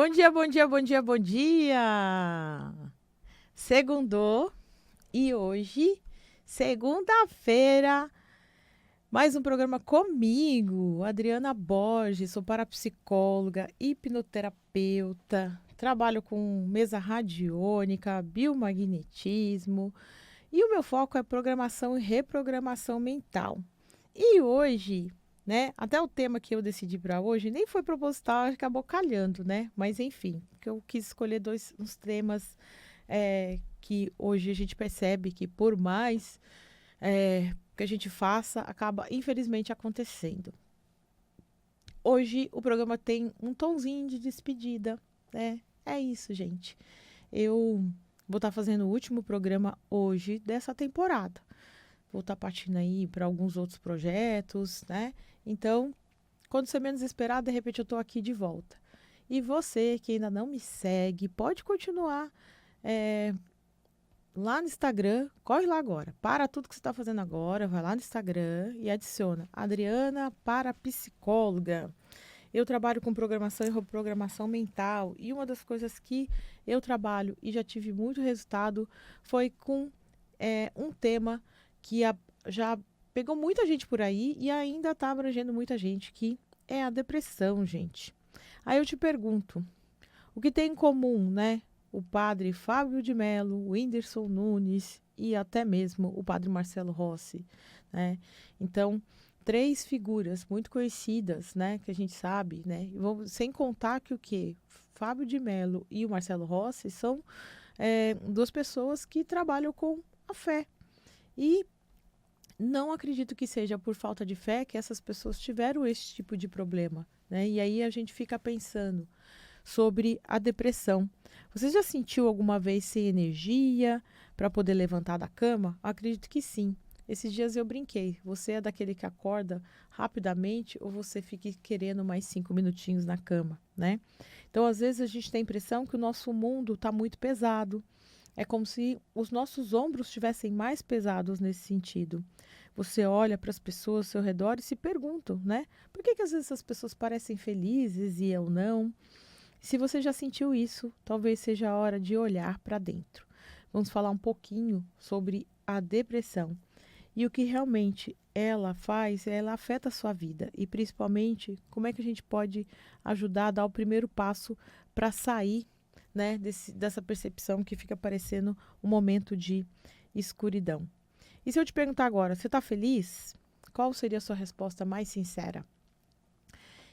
Bom dia, bom dia, bom dia, bom dia! Segundou e hoje, segunda-feira, mais um programa comigo, Adriana Borges, sou parapsicóloga, hipnoterapeuta, trabalho com mesa radiônica, biomagnetismo e o meu foco é programação e reprogramação mental. E hoje, né? Até o tema que eu decidi para hoje nem foi proposital, acabou calhando, né? Mas enfim, que eu quis escolher uns temas que hoje a gente percebe que por mais que a gente faça, acaba infelizmente acontecendo. Hoje o programa tem um tonzinho de despedida, né? É isso, gente. Eu vou estar fazendo o último programa hoje dessa temporada. Vou estar partindo aí para alguns outros projetos, né? Então, quando você menos esperar, de repente eu estou aqui de volta. E você que ainda não me segue, pode continuar é, lá no Instagram. Corre lá agora. Para tudo que você está fazendo agora, vai lá no Instagram e adiciona Adriana Parapsicóloga. Eu trabalho com programação e reprogramação mental. E uma das coisas que eu trabalho e já tive muito resultado foi com um tema que já pegou muita gente por aí e ainda está abrangendo muita gente, que é a depressão, gente. Aí eu te pergunto, o que tem em comum, né? O padre Fábio de Mello, o Whindersson Nunes e até mesmo o padre Marcelo Rossi, né? Então, três figuras muito conhecidas, né? Que a gente sabe, né? Sem contar que o quê? Fábio de Mello e o Marcelo Rossi são duas pessoas que trabalham com a fé. E não acredito que seja por falta de fé que essas pessoas tiveram esse tipo de problema, né? E aí a gente fica pensando sobre a depressão. Você já sentiu alguma vez sem energia para poder levantar da cama? Acredito que sim. Esses dias eu brinquei. Você é daquele que acorda rapidamente ou você fica querendo mais 5 minutinhos na cama, né? Então, às vezes, a gente tem a impressão que o nosso mundo está muito pesado. É como se os nossos ombros estivessem mais pesados nesse sentido. Você olha para as pessoas ao seu redor e se perguntam, né? Por que às vezes as pessoas parecem felizes e eu não? Se você já sentiu isso, talvez seja a hora de olhar para dentro. Vamos falar um pouquinho sobre a depressão e o que realmente ela faz, ela afeta a sua vida e principalmente como é que a gente pode ajudar a dar o primeiro passo para sair, né, dessa percepção que fica parecendo um momento de escuridão. E se eu te perguntar agora, você está feliz? Qual seria a sua resposta mais sincera?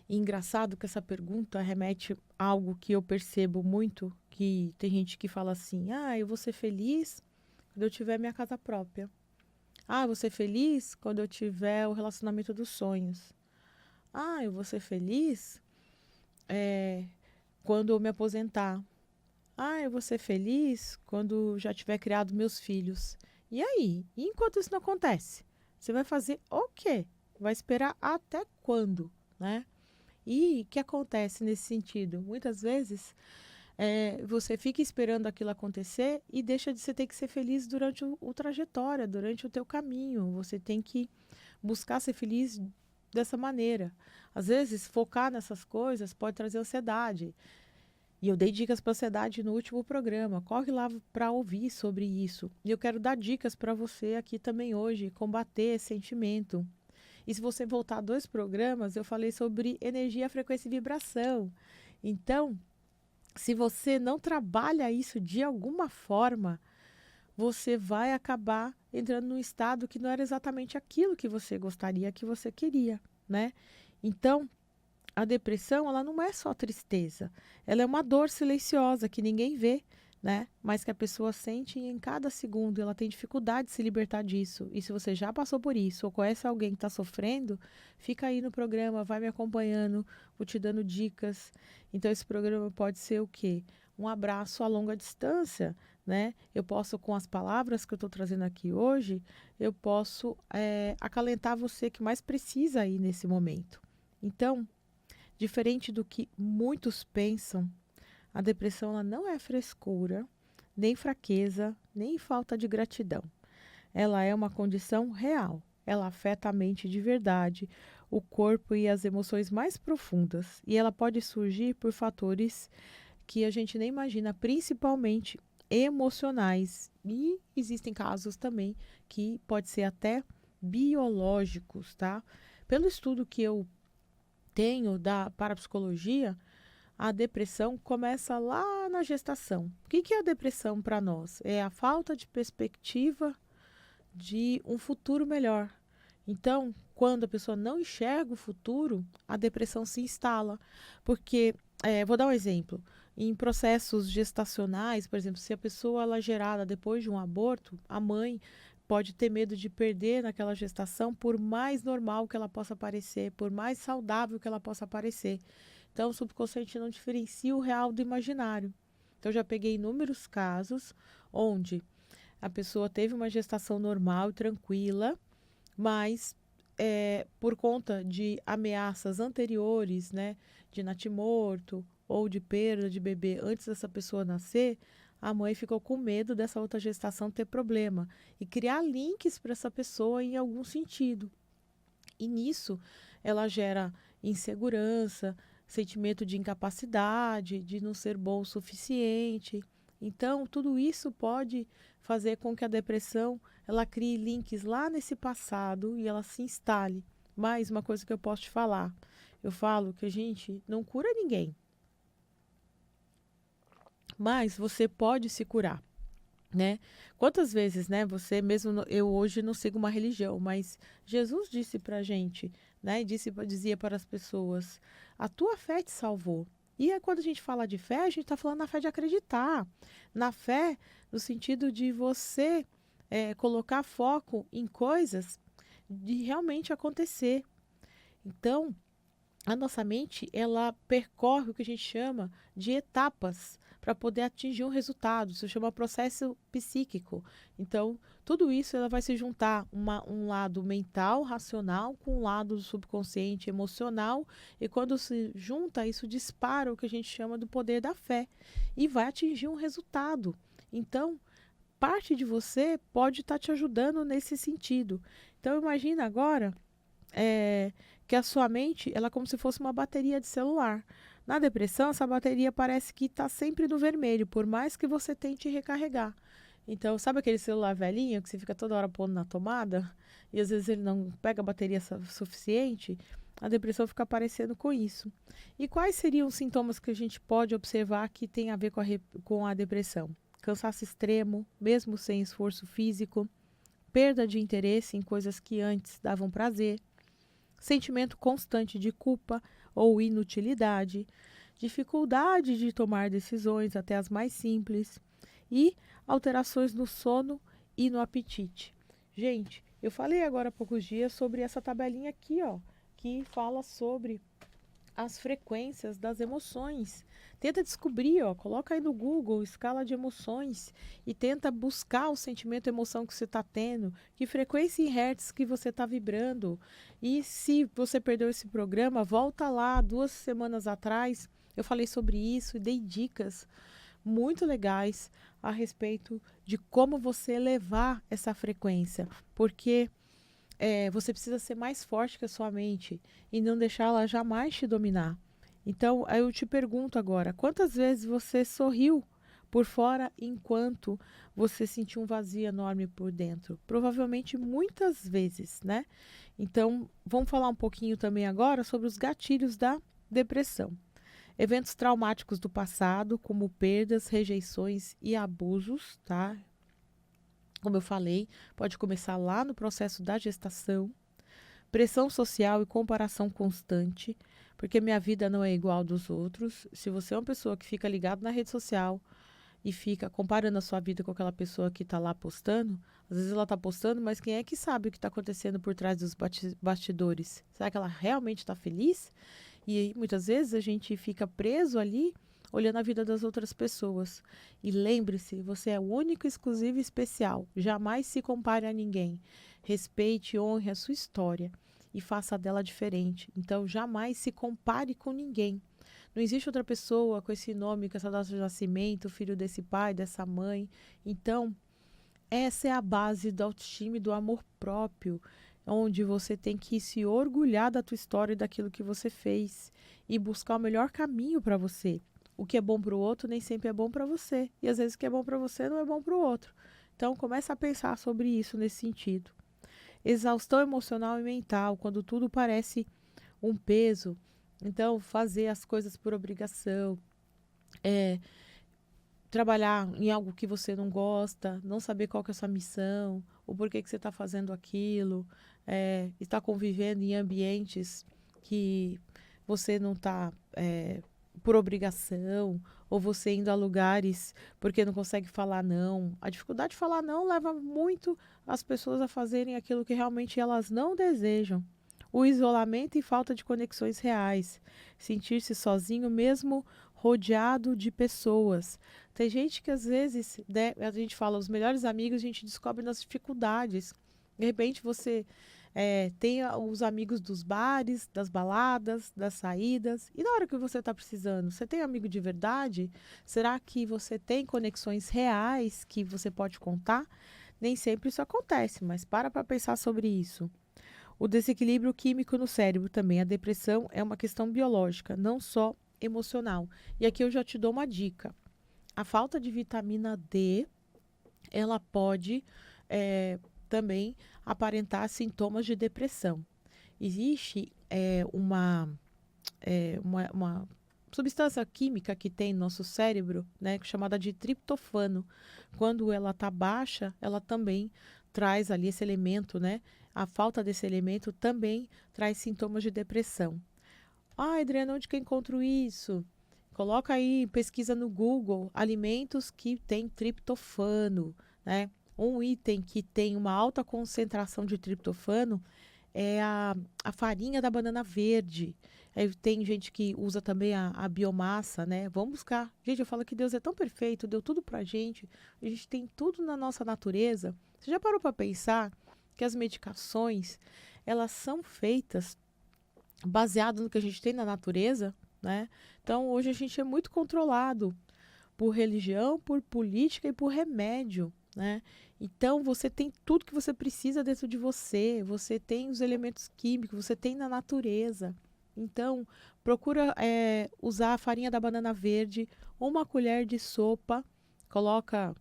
E engraçado que essa pergunta remete a algo que eu percebo muito, que tem gente que fala assim, eu vou ser feliz quando eu tiver minha casa própria. Eu vou ser feliz quando eu tiver o relacionamento dos sonhos. Eu vou ser feliz quando eu me aposentar. Eu vou ser feliz quando já tiver criado meus filhos. E aí? E enquanto isso não acontece? Você vai fazer o quê? Vai esperar até quando, né? E o que acontece nesse sentido? Muitas vezes você fica esperando aquilo acontecer e deixa de você ter que ser feliz durante o trajetória, durante o teu caminho. Você tem que buscar ser feliz dessa maneira. Às vezes, focar nessas coisas pode trazer ansiedade. E eu dei dicas para ansiedade no último programa. Corre lá para ouvir sobre isso. E eu quero dar dicas para você aqui também hoje, combater esse sentimento. E se você voltar 2 programas, eu falei sobre energia, frequência e vibração. Então, se você não trabalha isso de alguma forma, você vai acabar entrando num estado que não era exatamente aquilo que você gostaria, que você queria, né? Então, a depressão, ela não é só tristeza. Ela é uma dor silenciosa que ninguém vê, né? Mas que a pessoa sente em cada segundo. Ela tem dificuldade de se libertar disso. E se você já passou por isso ou conhece alguém que está sofrendo, fica aí no programa, vai me acompanhando, vou te dando dicas. Então, esse programa pode ser o quê? Um abraço a longa distância, né? Eu posso, com as palavras que eu estou trazendo aqui hoje, eu posso acalentar você que mais precisa aí nesse momento. Então, diferente do que muitos pensam, a depressão ela não é frescura, nem fraqueza, nem falta de gratidão. Ela é uma condição real. Ela afeta a mente de verdade. o corpo e as emoções mais profundas. E ela pode surgir por fatores que a gente nem imagina, principalmente emocionais. E existem casos também que pode ser até biológicos, tá? Pelo estudo que eu tenho da parapsicologia, a depressão começa lá na gestação. O que que é a depressão para nós? É a falta de perspectiva de um futuro melhor. Então, quando a pessoa não enxerga o futuro, a depressão se instala. Porque, vou dar um exemplo. Em processos gestacionais, por exemplo, se a pessoa ela é gerada depois de um aborto, a mãe pode ter medo de perder naquela gestação, por mais normal que ela possa parecer, por mais saudável que ela possa parecer. Então, o subconsciente não diferencia o real do imaginário. Então, eu já peguei inúmeros casos onde a pessoa teve uma gestação normal e tranquila, mas por conta de ameaças anteriores, né, de natimorto ou de perda de bebê antes dessa pessoa nascer, a mãe ficou com medo dessa outra gestação ter problema e criar links para essa pessoa em algum sentido. E nisso ela gera insegurança, sentimento de incapacidade, de não ser bom o suficiente. Então, tudo isso pode fazer com que a depressão ela crie links lá nesse passado e ela se instale. Mais uma coisa que eu posso te falar. Eu falo que a gente não cura ninguém, mas você pode se curar, né? Quantas vezes, né, você mesmo, eu hoje não sigo uma religião, mas Jesus disse pra gente, né, dizia para as pessoas, a tua fé te salvou. E é quando a gente fala de fé, a gente está falando na fé de acreditar, na fé no sentido de você colocar foco em coisas de realmente acontecer. Então, a nossa mente, ela percorre o que a gente chama de etapas para poder atingir um resultado. Isso chama processo psíquico. Então, tudo isso ela vai se juntar um lado mental, racional, com um lado subconsciente, emocional. E quando se junta, isso dispara o que a gente chama do poder da fé e vai atingir um resultado. Então, parte de você pode estar te ajudando nesse sentido. Então, imagina agora é, que a sua mente ela é como se fosse uma bateria de celular. Na depressão, essa bateria parece que está sempre no vermelho, por mais que você tente recarregar. Então, sabe aquele celular velhinho que você fica toda hora pondo na tomada e às vezes ele não pega a bateria suficiente? A depressão fica aparecendo com isso. E quais seriam os sintomas que a gente pode observar que tem a ver com a depressão? Cansaço extremo, mesmo sem esforço físico, perda de interesse em coisas que antes davam prazer, sentimento constante de culpa ou inutilidade, dificuldade de tomar decisões, até as mais simples, e alterações no sono e no apetite. Gente, eu falei agora há poucos dias sobre essa tabelinha aqui, ó, que fala sobre as frequências das emoções. Tenta descobrir, ó, coloca aí no Google escala de emoções e tenta buscar o sentimento e emoção que você está tendo, que frequência em hertz que você está vibrando. E se você perdeu esse programa, volta lá 2 semanas atrás. Eu falei sobre isso e dei dicas muito legais a respeito de como você elevar essa frequência, porque você precisa ser mais forte que a sua mente e não deixá-la jamais te dominar. Então, aí eu te pergunto agora, quantas vezes você sorriu por fora enquanto você sentiu um vazio enorme por dentro? Provavelmente muitas vezes, né? Então, vamos falar um pouquinho também agora sobre os gatilhos da depressão. Eventos traumáticos do passado, como perdas, rejeições e abusos, tá? Como eu falei, pode começar lá no processo da gestação, pressão social e comparação constante, porque minha vida não é igual dos outros. Se você é uma pessoa que fica ligado na rede social e fica comparando a sua vida com aquela pessoa que está lá postando, às vezes ela está postando, mas quem é que sabe o que está acontecendo por trás dos bastidores? Será que ela realmente está feliz? E aí, muitas vezes a gente fica preso ali olhando a vida das outras pessoas. E lembre-se, você é único, exclusivo e especial. Jamais se compare a ninguém. Respeite e honre a sua história e faça dela diferente. Então, jamais se compare com ninguém. Não existe outra pessoa com esse nome, com essa data de nascimento, filho desse pai, dessa mãe. Então, essa é a base da autoestima e do amor próprio. onde você tem que se orgulhar da tua história e daquilo que você fez e buscar o melhor caminho para você. O que é bom para o outro nem sempre é bom para você. E às vezes o que é bom para você não é bom para o outro. Então, começa a pensar sobre isso nesse sentido. Exaustão emocional e mental, quando tudo parece um peso. Então, fazer as coisas por obrigação, é, trabalhar em algo que você não gosta, não saber qual que é a sua missão, o porquê que você está fazendo aquilo, estar convivendo em ambientes que você não está por obrigação, ou você indo a lugares porque não consegue falar não. A dificuldade de falar não leva muito as pessoas a fazerem aquilo que realmente elas não desejam. O isolamento e falta de conexões reais. Sentir-se sozinho mesmo rodeado de pessoas. Tem gente que às vezes, né, a gente fala, os melhores amigos a gente descobre nas dificuldades. De repente você tem os amigos dos bares, das baladas, das saídas. E na hora que você está precisando, você tem amigo de verdade? Será que você tem conexões reais que você pode contar? Nem sempre isso acontece, mas para pensar sobre isso. O desequilíbrio químico no cérebro também. A depressão é uma questão biológica, não só emocional. E aqui eu já te dou uma dica. A falta de vitamina D, ela pode também aparentar sintomas de depressão. Existe uma substância química que tem no nosso cérebro, né, chamada de triptofano. Quando ela está baixa, ela também traz ali esse elemento, né? A falta desse elemento também traz sintomas de depressão. Ah, Adriana, onde que eu encontro isso? Coloca aí, pesquisa no Google, alimentos que têm triptofano, né? Um item que tem uma alta concentração de triptofano é a farinha da banana verde. Aí tem gente que usa também a biomassa, né? Vamos buscar. Gente, eu falo que Deus é tão perfeito, deu tudo pra gente. A gente tem tudo na nossa natureza. Você já parou para pensar que as medicações, elas são feitas baseado no que a gente tem na natureza, né? Então, hoje a gente é muito controlado por religião, por política e por remédio, né? Então, você tem tudo que você precisa dentro de você, você tem os elementos químicos, você tem na natureza. Então, procura usar a farinha da banana verde, uma colher de sopa, coloca.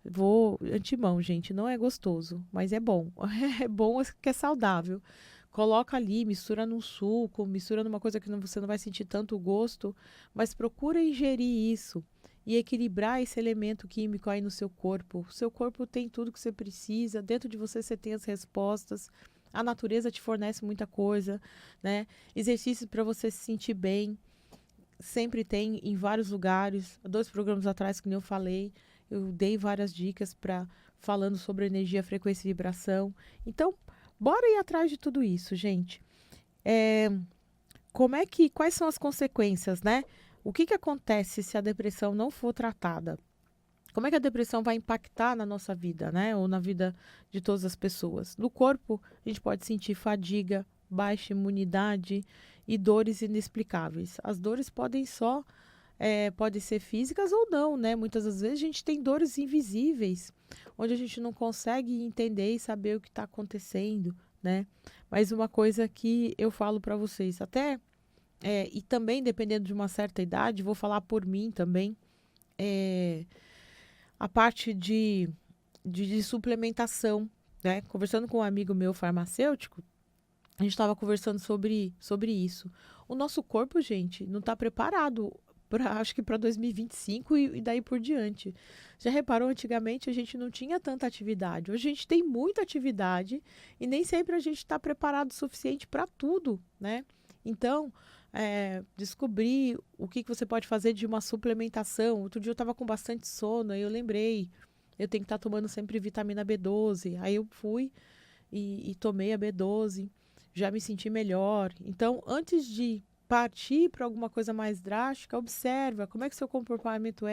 Vou antemão, gente, não é gostoso, mas é bom. É bom que é saudável. Coloca ali, mistura num suco, mistura numa coisa que você não vai sentir tanto gosto, mas procura ingerir isso e equilibrar esse elemento químico aí no seu corpo. O seu corpo tem tudo que você precisa, dentro de você você tem as respostas. A natureza te fornece muita coisa, né? Exercícios para você se sentir bem, sempre tem em vários lugares. 2 programas atrás, que nem eu falei, eu dei várias dicas para falando sobre energia, frequência e vibração. Então, bora ir atrás de tudo isso, gente. É, quais são as consequências, né? O que acontece se a depressão não for tratada? Como é que a depressão vai impactar na nossa vida, né? Ou na vida de todas as pessoas? No corpo, a gente pode sentir fadiga, baixa imunidade e dores inexplicáveis. As dores podem ser físicas ou não, né? Muitas das vezes a gente tem dores invisíveis, onde a gente não consegue entender e saber o que está acontecendo, né? Mas uma coisa que eu falo para vocês, e também dependendo de uma certa idade, vou falar por mim também, a parte de suplementação, né? Conversando com um amigo meu farmacêutico, a gente estava conversando sobre isso. O nosso corpo, gente, não está preparado acho que para 2025 e daí por diante. Já reparou, antigamente a gente não tinha tanta atividade. Hoje a gente tem muita atividade e nem sempre a gente está preparado o suficiente para tudo, né? Então, descobrir o que você pode fazer de uma suplementação. Outro dia eu estava com bastante sono, aí eu lembrei, eu tenho que estar tomando sempre vitamina B12. Aí eu fui e tomei a B12, já me senti melhor. Então, antes de partir para alguma coisa mais drástica, observa como é que seu comportamento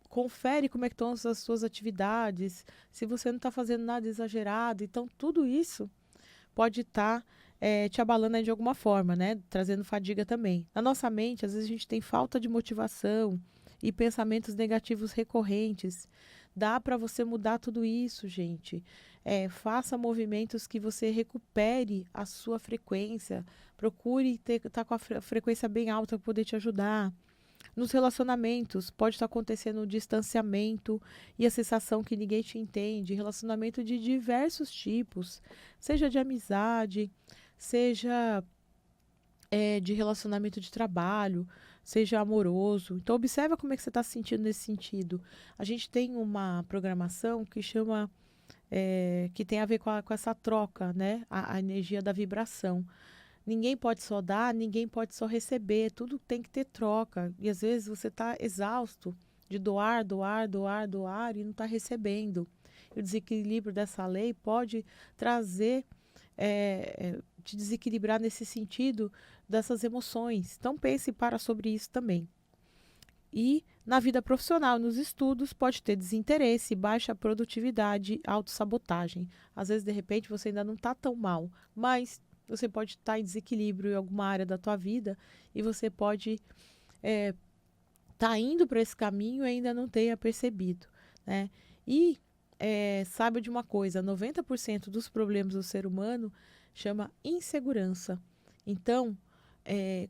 confere como é que estão as suas atividades, se você não está fazendo nada exagerado. Então, tudo isso pode estar te abalando aí de alguma forma, né? Trazendo fadiga também. Na nossa mente, às vezes a gente tem falta de motivação e pensamentos negativos recorrentes. Dá para você mudar tudo isso, gente. Faça movimentos que você recupere a sua frequência. Procure estar com a frequência bem alta para poder te ajudar. Nos relacionamentos, pode estar acontecendo um distanciamento e a sensação que ninguém te entende. Relacionamento de diversos tipos, seja de amizade, seja de relacionamento de trabalho, seja amoroso. Então, observa como é que você está se sentindo nesse sentido. A gente tem uma programação que chama, que tem a ver com essa troca, né? A energia da vibração. Ninguém pode só dar, ninguém pode só receber, tudo tem que ter troca. E às vezes você está exausto de doar, doar, doar, doar e não está recebendo. E o desequilíbrio dessa lei pode trazer, te desequilibrar nesse sentido dessas emoções. Então pense e para sobre isso também. E na vida profissional, nos estudos, pode ter desinteresse, baixa produtividade, autossabotagem. Às vezes, de repente, você ainda não está tão mal, mas você pode estar em desequilíbrio em alguma área da tua vida e você pode estar indo para esse caminho e ainda não tenha percebido, né? E saiba de uma coisa, 90% dos problemas do ser humano chama insegurança. Então,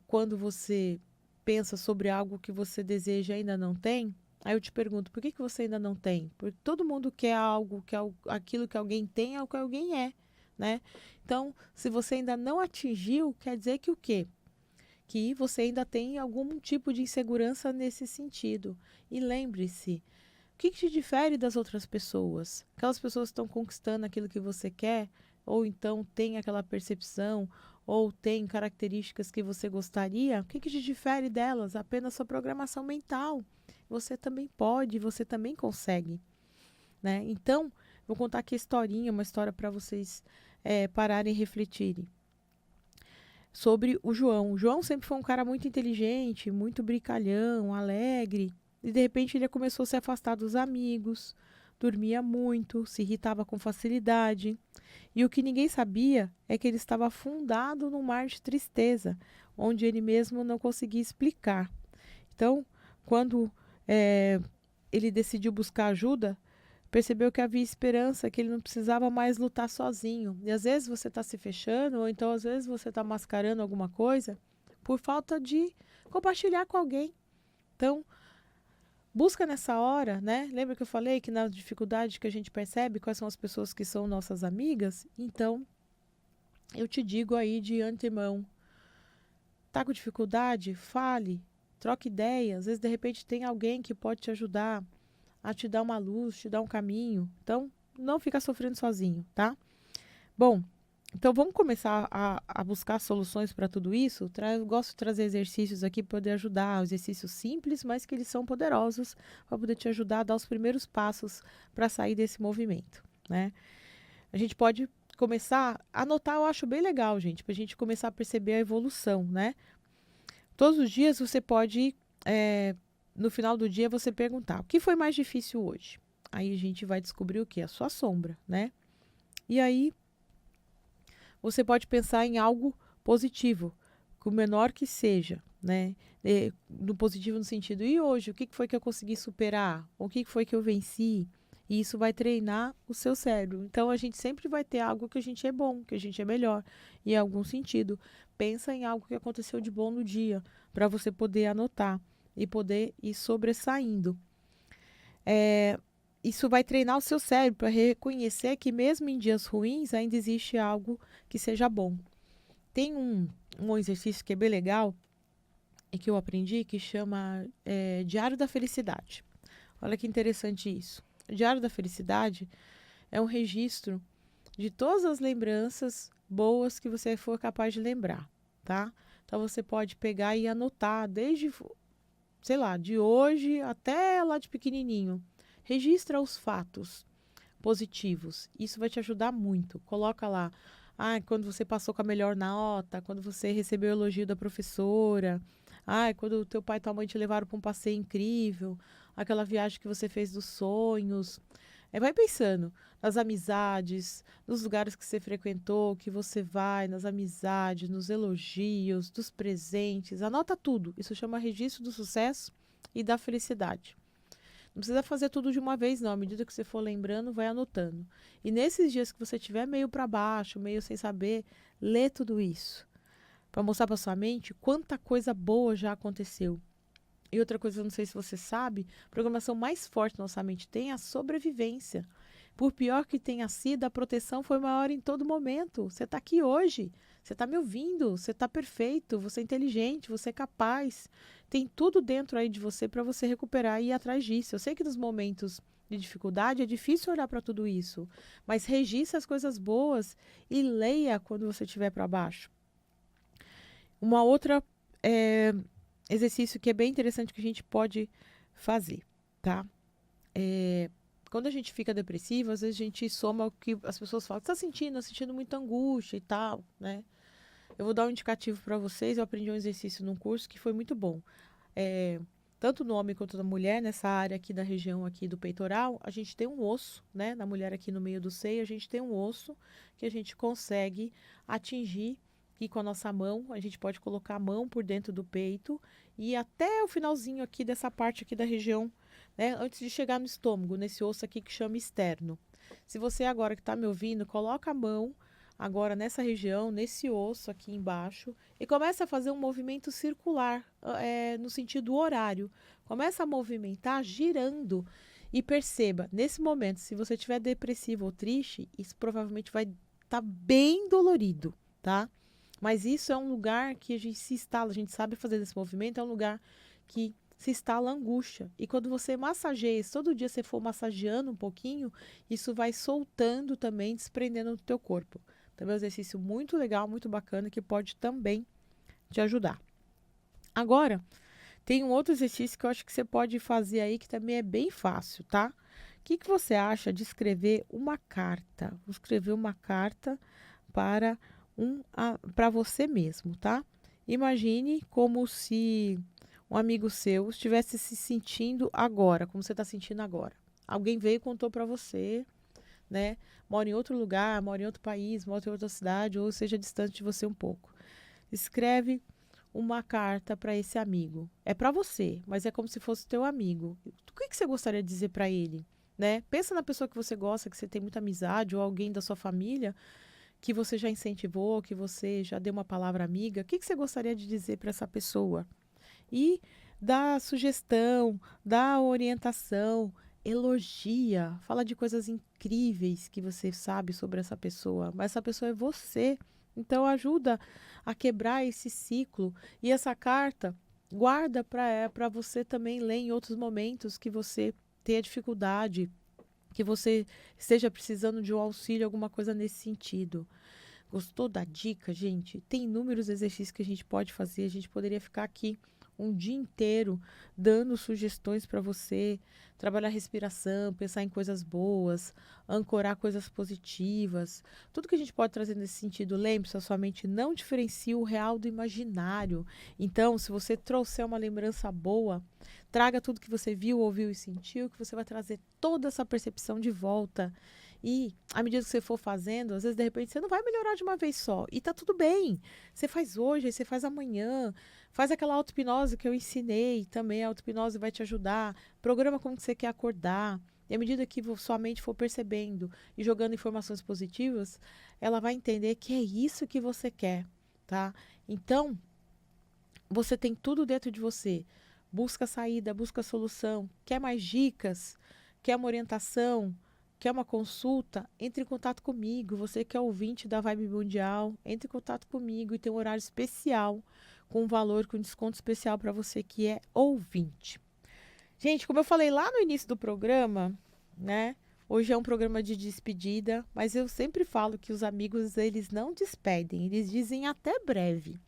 quando você pensa sobre algo que você deseja e ainda não tem, aí eu te pergunto, por que você ainda não tem? Porque todo mundo quer algo, quer aquilo que alguém tem é o que alguém é, né? Então, se você ainda não atingiu, quer dizer que o quê? Que você ainda tem algum tipo de insegurança nesse sentido. E lembre-se, o que te difere das outras pessoas? Aquelas pessoas que estão conquistando aquilo que você quer, ou então tem aquela percepção, ou tem características que você gostaria, o que te difere delas? Apenas sua programação mental. Você também pode, você também consegue, né? Então, vou contar aqui a historinha, uma história para vocês pararem e refletirem. Sobre o João. O João sempre foi um cara muito inteligente, muito brincalhão, alegre. E de repente ele começou a se afastar dos amigos, dormia muito, se irritava com facilidade. E o que ninguém sabia é que ele estava afundado num mar de tristeza, onde ele mesmo não conseguia explicar. Então, quando ele decidiu buscar ajuda, percebeu que havia esperança, que ele não precisava mais lutar sozinho. E às vezes você está se fechando, ou então às vezes você está mascarando alguma coisa por falta de compartilhar com alguém. Então, busca nessa hora, né? Lembra que eu falei que na dificuldade que a gente percebe quais são as pessoas que são nossas amigas? Então, eu te digo aí de antemão, tá com dificuldade? Fale, troque ideias. Às vezes, de repente, tem alguém que pode te ajudar a te dar uma luz, te dar um caminho. Então, não fica sofrendo sozinho, tá? Bom, então vamos começar a buscar soluções para tudo isso. Eu gosto de trazer exercícios aqui para poder ajudar, exercícios simples, mas que eles são poderosos para poder te ajudar a dar os primeiros passos para sair desse movimento, né? A gente pode começar a anotar, eu acho bem legal, gente, para a gente começar a perceber a evolução, né? Todos os dias você pode no final do dia você perguntar, o que foi mais difícil hoje? Aí a gente vai descobrir o que? A sua sombra, né? E aí você pode pensar em algo positivo, o menor que seja, né? No positivo no sentido, e hoje, o que foi que eu consegui superar? O que foi que eu venci? E isso vai treinar o seu cérebro. Então a gente sempre vai ter algo que a gente é bom, que a gente é melhor, em algum sentido. Pensa em algo que aconteceu de bom no dia, para você poder anotar e poder ir sobressaindo. Isso vai treinar o seu cérebro para reconhecer que mesmo em dias ruins ainda existe algo que seja bom. Tem um exercício que é bem legal e que eu aprendi que chama Diário da Felicidade. Olha que interessante isso. O Diário da Felicidade é um registro de todas as lembranças boas que você for capaz de lembrar, tá? Então você pode pegar e anotar desde, sei lá, de hoje até lá de pequenininho. Registra os fatos positivos. Isso vai te ajudar muito. Coloca lá, quando você passou com a melhor nota, quando você recebeu o elogio da professora, quando o teu pai e tua mãe te levaram para um passeio incrível, aquela viagem que você fez dos sonhos. Vai pensando nas amizades, nos lugares que você frequentou, que você vai, nas amizades, nos elogios, dos presentes. Anota tudo. Isso chama registro do sucesso e da felicidade. Não precisa fazer tudo de uma vez, não. À medida que você for lembrando, vai anotando. E nesses dias que você estiver meio para baixo, meio sem saber, lê tudo isso. Para mostrar para sua mente quanta coisa boa já aconteceu. E outra coisa, eu não sei se você sabe, a programação mais forte na nossa mente tem a sobrevivência. Por pior que tenha sido, a proteção foi maior em todo momento. Você está aqui hoje, você está me ouvindo, você está perfeito, você é inteligente, você é capaz. Tem tudo dentro aí de você para você recuperar e ir atrás disso. Eu sei que nos momentos de dificuldade é difícil olhar para tudo isso, mas registre as coisas boas e leia quando você estiver para baixo. Uma outra exercício que é bem interessante que a gente pode fazer, tá? Quando a gente fica depressivo, às vezes a gente soma o que as pessoas falam. Tá sentindo muita angústia e tal, né? Eu vou dar um indicativo para vocês. Eu aprendi um exercício num curso que foi muito bom. Tanto no homem quanto na mulher, nessa área aqui da região aqui do peitoral, a gente tem um osso, né? Na mulher aqui no meio do seio, a gente tem um osso que a gente consegue atingir aqui com a nossa mão. A gente pode colocar a mão por dentro do peito e até o finalzinho aqui dessa parte aqui da região, né? Antes de chegar no estômago, nesse osso aqui que chama externo. Se você agora que está me ouvindo, coloca a mão agora nessa região, nesse osso aqui embaixo, e começa a fazer um movimento circular, no sentido horário. Começa a movimentar girando e perceba, nesse momento, se você estiver depressivo ou triste, isso provavelmente vai estar bem dolorido, tá? Mas isso é um lugar que a gente se instala, a gente sabe fazer esse movimento, é um lugar que se instala a angústia. E quando você massageia, se todo dia você for massageando um pouquinho, isso vai soltando também, desprendendo do teu corpo. Também é um exercício muito legal, muito bacana, que pode também te ajudar. Agora, tem um outro exercício que eu acho que você pode fazer aí, que também é bem fácil, tá? O que você acha de escrever uma carta? Vou escrever uma carta para você mesmo, tá? Imagine como se um amigo seu estivesse se sentindo agora, como você está sentindo agora. Alguém veio e contou para você, né? Mora em outro lugar, mora em outro país, mora em outra cidade, ou seja, distante de você um pouco. Escreve uma carta para esse amigo. É para você, mas é como se fosse teu amigo. O que você gostaria de dizer para ele, né? Pensa na pessoa que você gosta, que você tem muita amizade, ou alguém da sua família que você já incentivou, que você já deu uma palavra amiga. O que você gostaria de dizer para essa pessoa? E dá sugestão, dá orientação, elogia, fala de coisas incríveis que você sabe sobre essa pessoa, mas essa pessoa é você. Então ajuda a quebrar esse ciclo. E essa carta guarda para você também ler em outros momentos que você tenha dificuldade, que você esteja precisando de um auxílio, alguma coisa nesse sentido. Gostou da dica, gente? Tem inúmeros exercícios que a gente pode fazer. A gente poderia ficar aqui um dia inteiro dando sugestões para você trabalhar respiração, pensar em coisas boas, ancorar coisas positivas. Tudo que a gente pode trazer nesse sentido, lembre-se, a sua mente não diferencia o real do imaginário. Então, se você trouxer uma lembrança boa, traga tudo que você viu, ouviu e sentiu, que você vai trazer toda essa percepção de volta. E à medida que você for fazendo, às vezes de repente você não vai melhorar de uma vez só. E tá tudo bem. Você faz hoje, aí você faz amanhã. Faz aquela auto-hipnose que eu ensinei também. A auto-hipnose vai te ajudar. Programa como que você quer acordar. E à medida que sua mente for percebendo e jogando informações positivas, ela vai entender que é isso que você quer, tá? Então, você tem tudo dentro de você. Busca saída, busca solução. Quer mais dicas? Quer uma orientação? Quer uma consulta? Entre em contato comigo. Você que é ouvinte da Vibe Mundial, entre em contato comigo e tem um horário especial, com um valor, com desconto especial para você que é ouvinte. Gente, como eu falei lá no início do programa, né? Hoje é um programa de despedida, mas eu sempre falo que os amigos, eles não despedem, eles dizem até breve.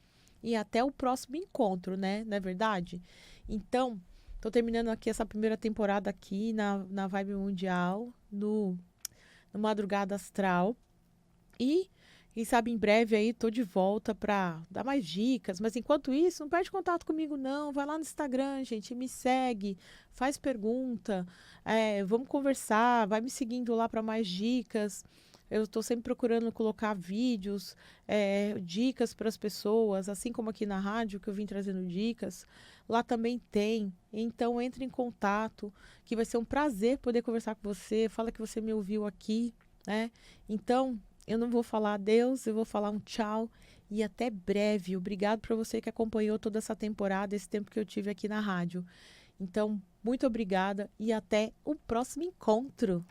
E até o próximo encontro, né? Não é verdade? Então, tô terminando aqui essa primeira temporada aqui na Vibe Mundial, no Madrugada Astral. E, quem sabe, em breve aí tô de volta para dar mais dicas. Mas enquanto isso, não perde contato comigo, não. Vai lá no Instagram, gente, me segue, faz pergunta, vamos conversar, vai me seguindo lá para mais dicas. Eu estou sempre procurando colocar vídeos, dicas para as pessoas, assim como aqui na rádio, que eu vim trazendo dicas, lá também tem. Então, entre em contato, que vai ser um prazer poder conversar com você. Fala que você me ouviu aqui, né? Então, eu não vou falar adeus, eu vou falar um tchau e até breve. Obrigado para você que acompanhou toda essa temporada, esse tempo que eu tive aqui na rádio. Então, muito obrigada e até o próximo encontro.